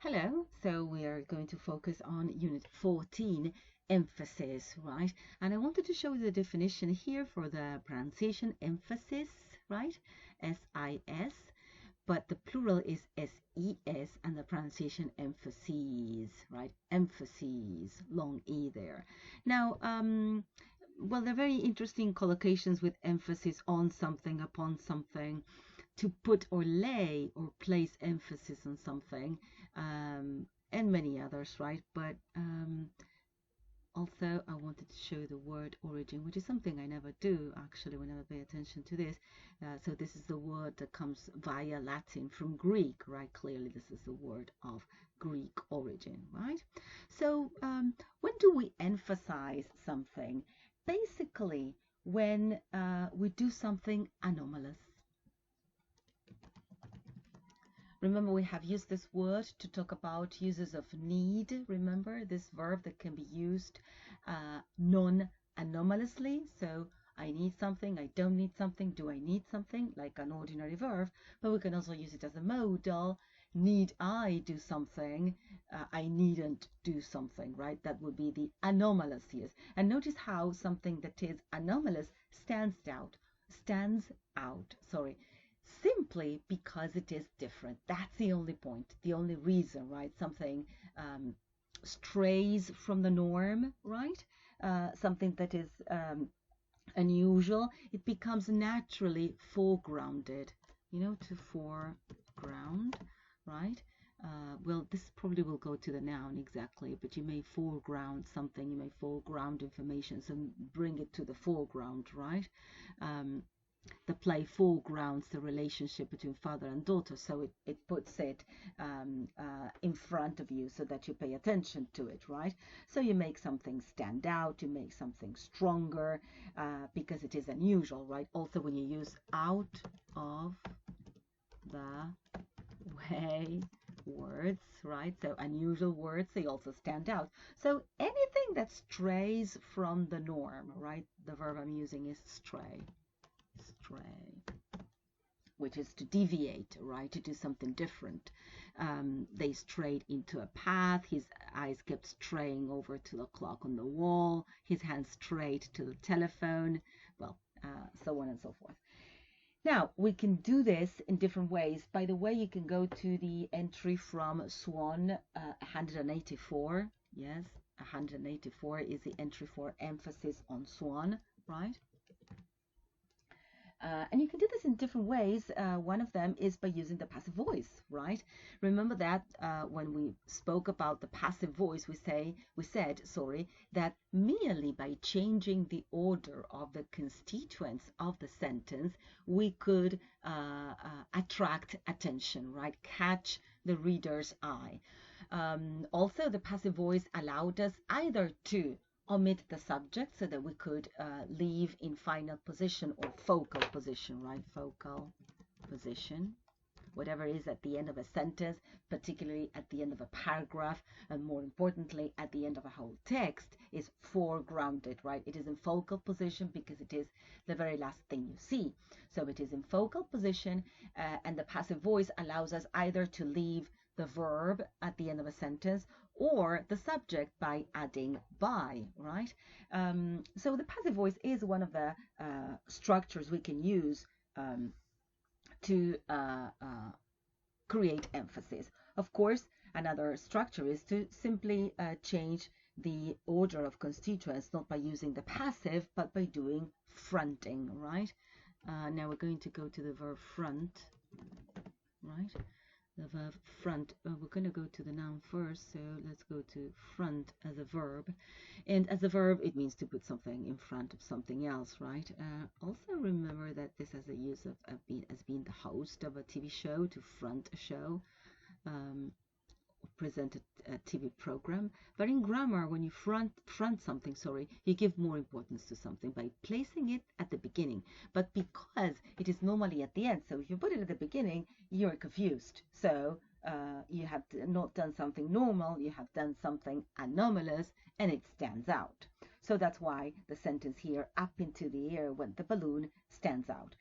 Hello, so we are going to focus on Unit 14, emphasis, right? And I wanted to show you the definition here for the pronunciation emphasis, right? S-I-S, but the plural is S-E-S and the pronunciation emphases, right? Emphases, long E there. Now, well, they're very interesting collocations with emphasis on something, upon something, to put or lay or place emphasis on something, and many others, right? But also I wanted to show the word origin, which is something I never do actually whenever I pay attention to this. So this is the word that comes via Latin from Greek, right? Clearly this is the word of Greek origin, right? So when do we emphasize something? Basically, when we do something anomalous. Remember, we have used this word to talk about uses of need. Remember, this verb that can be used non-anomalously. So I need something, I don't need something, do I need something, like an ordinary verb. But we can also use it as a modal. Need I do something? I needn't do something, right? That would be the anomalous use. And notice how something that is anomalous stands out, sorry, simply because it is different. That's the only point, the only reason, right? Something strays from the norm, right? Something that is unusual, it becomes naturally foregrounded, to foreground, right? Well, this probably will go to the noun exactly, but you may foreground something, you may foreground information, so bring it to the foreground, right? The play foregrounds the relationship between father and daughter, so it puts it in front of you so that you pay attention to it, right? So you make something stand out, you make something stronger because it is unusual, right? Also, when you use out of the way words, right? So unusual words, they also stand out. So anything that strays from the norm, right? The verb I'm using is stray. Which is to deviate, right? To do something different. They strayed into a path. His eyes kept straying over to the clock on the wall. His hands strayed to the telephone. Well, so on and so forth. Now, we can do this in different ways. By the way, you can go to the entry from Swan 184. Yes, 184 is the entry for emphasis on Swan, right? And you can do this in different ways. One of them is by using the passive voice, right? Remember that when we spoke about the passive voice, we said, that merely by changing the order of the constituents of the sentence, we could attract attention, right? Catch the reader's eye. Also, the passive voice allowed us either to omit the subject so that we could leave in final position or focal position, right? Focal position, whatever is at the end of a sentence, particularly at the end of a paragraph, and more importantly, at the end of a whole text, is foregrounded, right? It is in focal position because it is the very last thing you see. So it is in focal position, and the passive voice allows us either to leave the verb at the end of a sentence or the subject by adding by, right? So the passive voice is one of the structures we can use to create emphasis. Of course, another structure is to simply change the order of constituents, not by using the passive, but by doing fronting, right? Now we're going to go to the verb front, right? The verb front. We're going to go to the noun first, so let's go to front as a verb. And as a verb, it means to put something in front of something else, right? Also remember that this has a use of as being the host of a TV show, to front a show. Present a TV program. But in grammar, when you front something, you give more importance to something by placing it at the beginning. But because it is normally at the end, so if you put it at the beginning, you're confused. So you have not done something normal, you have done something anomalous, and it stands out. So that's why the sentence here, up into the air went the balloon, stands out.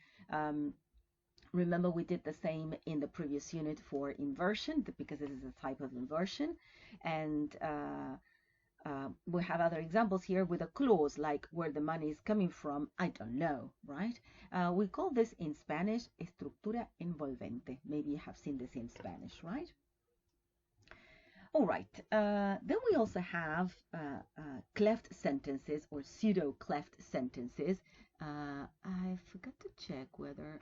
Remember, we did the same in the previous unit for inversion, because this is a type of inversion. And we have other examples here with a clause like where the money is coming from, I don't know, right? We call this in Spanish estructura envolvente. Maybe you have seen this in Spanish, right? All right, then we also have cleft sentences or pseudo-cleft sentences. I forgot to check whether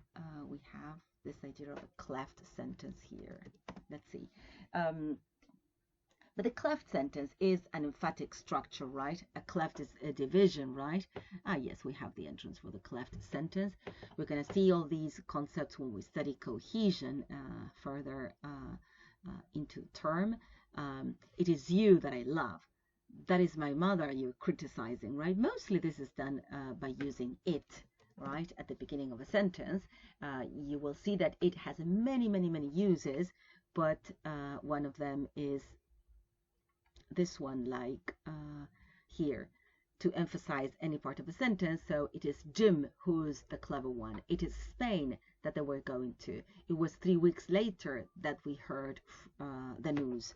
we have this idea of a cleft sentence here. Let's see. But the cleft sentence is an emphatic structure, right? A cleft is a division, right? Yes, we have the entrance for the cleft sentence. We're going to see all these concepts when we study cohesion further into the term. It is you that I love. That is my mother you're criticizing, right? Mostly this is done by using it, right? At the beginning of a sentence. You will see that it has many, many, many uses, but one of them is this one, like here, to emphasize any part of a sentence. So it is Jim who's the clever one. It is Spain that they were going to. It was 3 weeks later that we heard the news.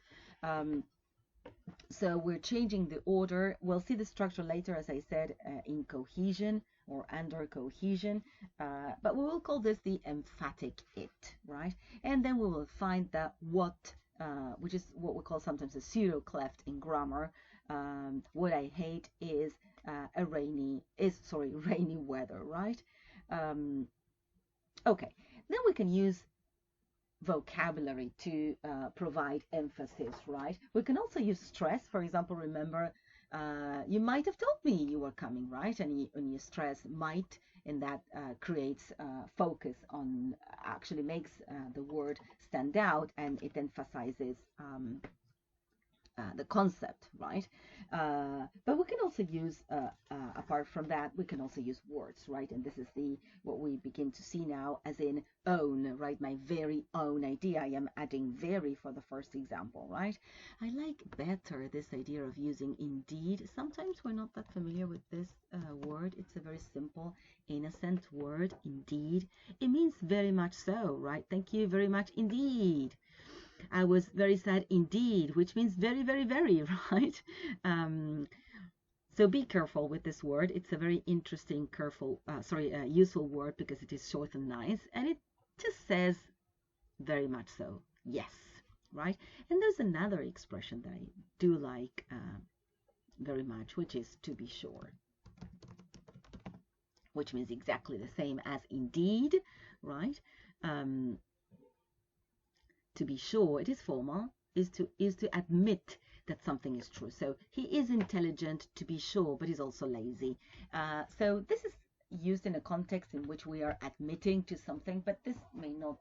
So we're changing the order. We'll see the structure later, as I said, in cohesion or under cohesion, but we will call this the emphatic it, right? And then we will find that what, which is what we call sometimes a pseudo-cleft in grammar. What I hate is rainy weather, right? Okay, then we can use vocabulary to provide emphasis, right? We can also use stress. For example, remember, you might have told me you were coming, right? And you stress might, and that creates focus on, actually makes the word stand out, and it emphasizes the concept, right? But we can also use, apart from that, we can also use words, right? And this is what we begin to see now, as in own, right? My very own idea. I am adding very for the first example, right? I like better this idea of using indeed. Sometimes we're not that familiar with this word. It's a very simple, innocent word, indeed. It means very much so, right? Thank you very much indeed. I was very sad indeed, which means very, very, very, right? So be careful with this word. It's a very interesting, useful word because it is short and nice, and it just says very much so, yes, right? And there's another expression that I do like very much, which is to be sure, which means exactly the same as indeed, right? To be sure, it is formal, is to admit that something is true. So he is intelligent, to be sure, but he's also lazy. So this is used in a context in which we are admitting to something, but this may not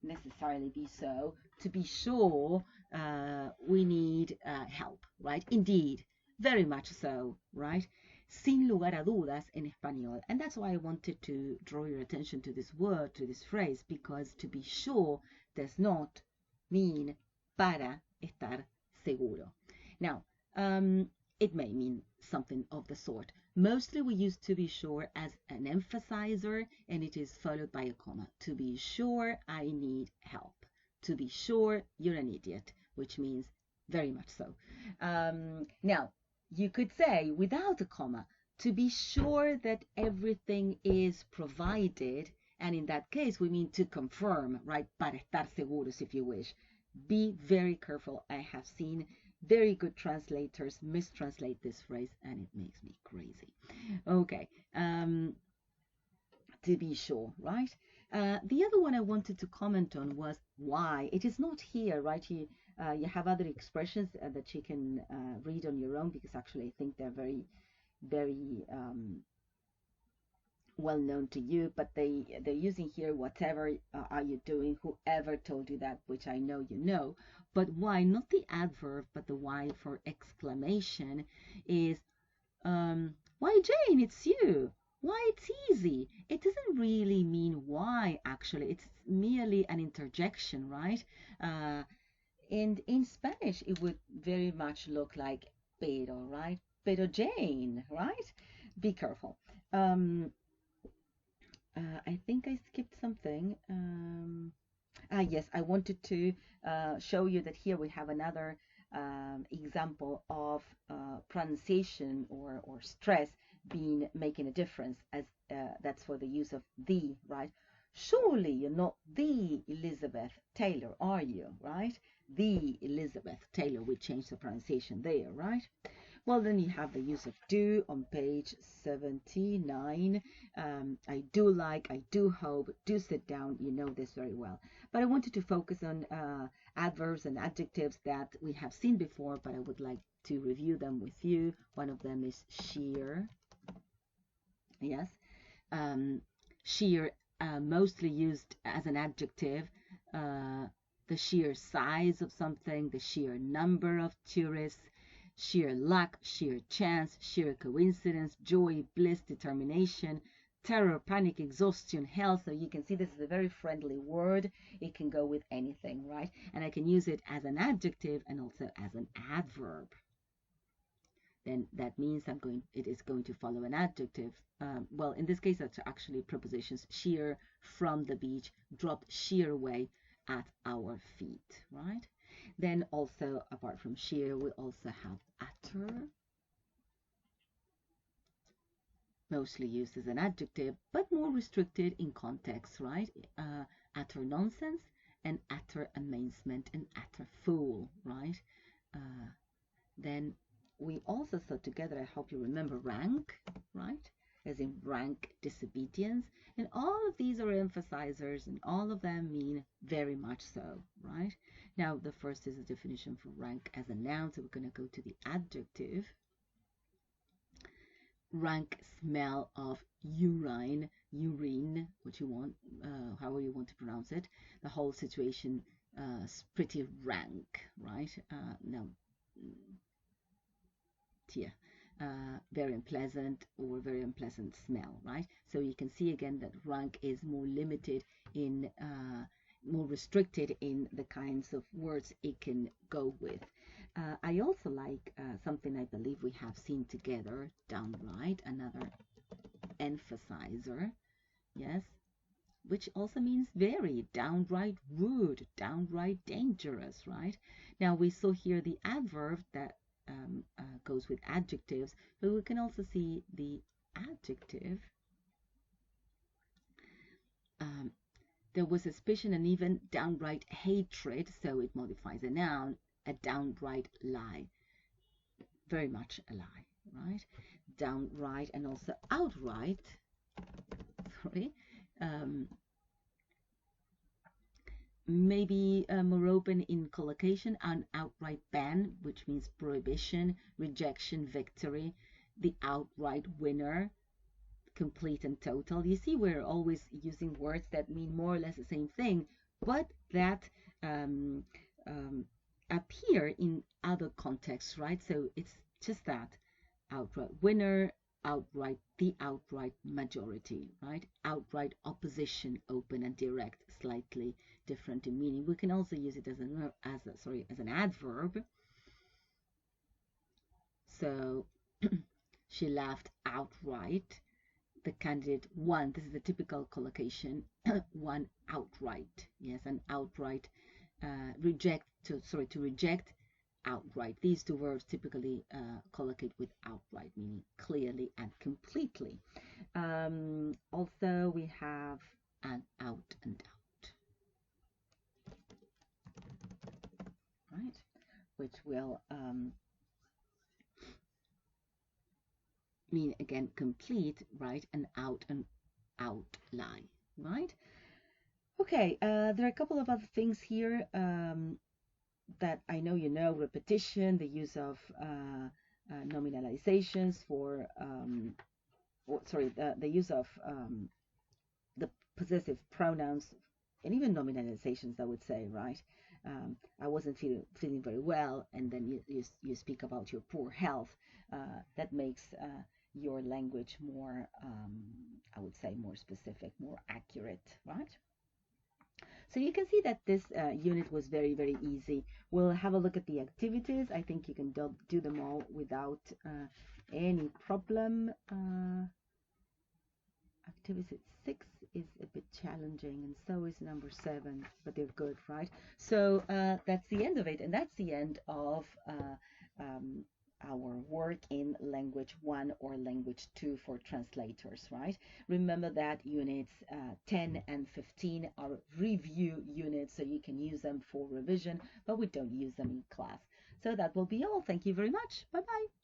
necessarily be so. To be sure, we need help, right? Indeed, very much so, right? Sin lugar a dudas in español. And that's why I wanted to draw your attention to this word, to this phrase, because to be sure does not mean para estar seguro. Now, it may mean something of the sort. Mostly we use to be sure as an emphasizer, and it is followed by a comma. To be sure, I need help. To be sure, you're an idiot, which means very much so. Now, you could say, without a comma, to be sure that everything is provided, and in that case, we mean to confirm, right? Para estar seguros, if you wish. Be very careful. I have seen very good translators mistranslate this phrase, and it makes me crazy. Okay, to be sure, right? The other one I wanted to comment on was why. It is not here, right? You have other expressions that you can read on your own, because actually I think they're very, very well known to you, but they're using here whatever are you doing, whoever told you that, which I know you know. But why, not the adverb, but the why for exclamation is why, Jane, it's you. Why, it's easy. It doesn't really mean why, actually. It's merely an interjection, right? And in Spanish, it would very much look like pero, right? Pero Jane, right? Be careful. I think I skipped something. Yes, I wanted to show you that here we have another example of pronunciation or stress being making a difference, as that's for the use of the, right? Surely you're not the Elizabeth Taylor, are you, right? The Elizabeth Taylor, we changed the pronunciation there, right? Well, then you have the use of do on page 79. I do like, I do hope, do sit down. You know this very well. But I wanted to focus on adverbs and adjectives that we have seen before, but I would like to review them with you. One of them is sheer. Yes. Sheer, mostly used as an adjective. The sheer size of something, the sheer number of tourists, sheer luck, sheer chance, sheer coincidence, joy, bliss, determination, terror, panic, exhaustion, health. So you can see this is a very friendly word. It can go with anything, right? And I can use it as an adjective and also as an adverb. Then that means it is going to follow an adjective. Well, in this case, that's actually prepositions. Sheer, from the beach, dropped sheer away at our feet, right? Then also, apart from sheer, we also have utter, mostly used as an adjective, but more restricted in context, right? Utter nonsense and utter amazement and utter fool, right? Then we also saw together, I hope you remember, rank, right? As in rank disobedience. And all of these are emphasizers, and all of them mean very much so, right? Now, the first is a definition for rank as a noun, so we're going to go to the adjective. Rank smell of urine, what you want, however you want to pronounce it. The whole situation is pretty rank, right? Now, here. Very unpleasant or very unpleasant smell, right? So you can see again that rank is more limited in, more restricted in the kinds of words it can go with. I also like something I believe we have seen together, downright, another emphasizer, yes, which also means very, downright rude, downright dangerous, right? Now we saw here the adverb that goes with adjectives, but we can also see the adjective. There was suspicion and even downright hatred, so it modifies a noun, a downright lie. Very much a lie, right? Downright and also outright, sorry. Maybe more open in collocation, an outright ban, which means prohibition, rejection, victory, the outright winner, complete and total. You see, we're always using words that mean more or less the same thing, but that appear in other contexts, right? So it's just that outright winner, outright, the outright majority, right? Outright opposition, open and direct, slightly different in meaning. We can also use it as an adverb. So she laughed outright. The candidate won. This is the typical collocation. Won outright. Yes, an outright to reject, outright. These two verbs typically collocate with outright, meaning clearly and completely. Also, we have an out and out, right? Which will mean again complete, right? An out and out lie, right? Okay, there are a couple of other things here that I know you know. Repetition, the use of nominalizations for, the use of the possessive pronouns, and even nominalizations, I would say, right? I wasn't feeling very well, and then you speak about your poor health. That makes your language more, I would say, more specific, more accurate, right? So you can see that this unit was very, very easy. We'll have a look at the activities. I think you can do them all without any problem. Activity 6 is a bit challenging, and so is number 7, but they're good, right? So that's the end of it, and that's the end of um, our work in language 1 or language 2 for translators, right? Remember that units 10 and 15 are review units, so you can use them for revision, but we don't use them in class. So that will be all. Thank you very much. Bye bye.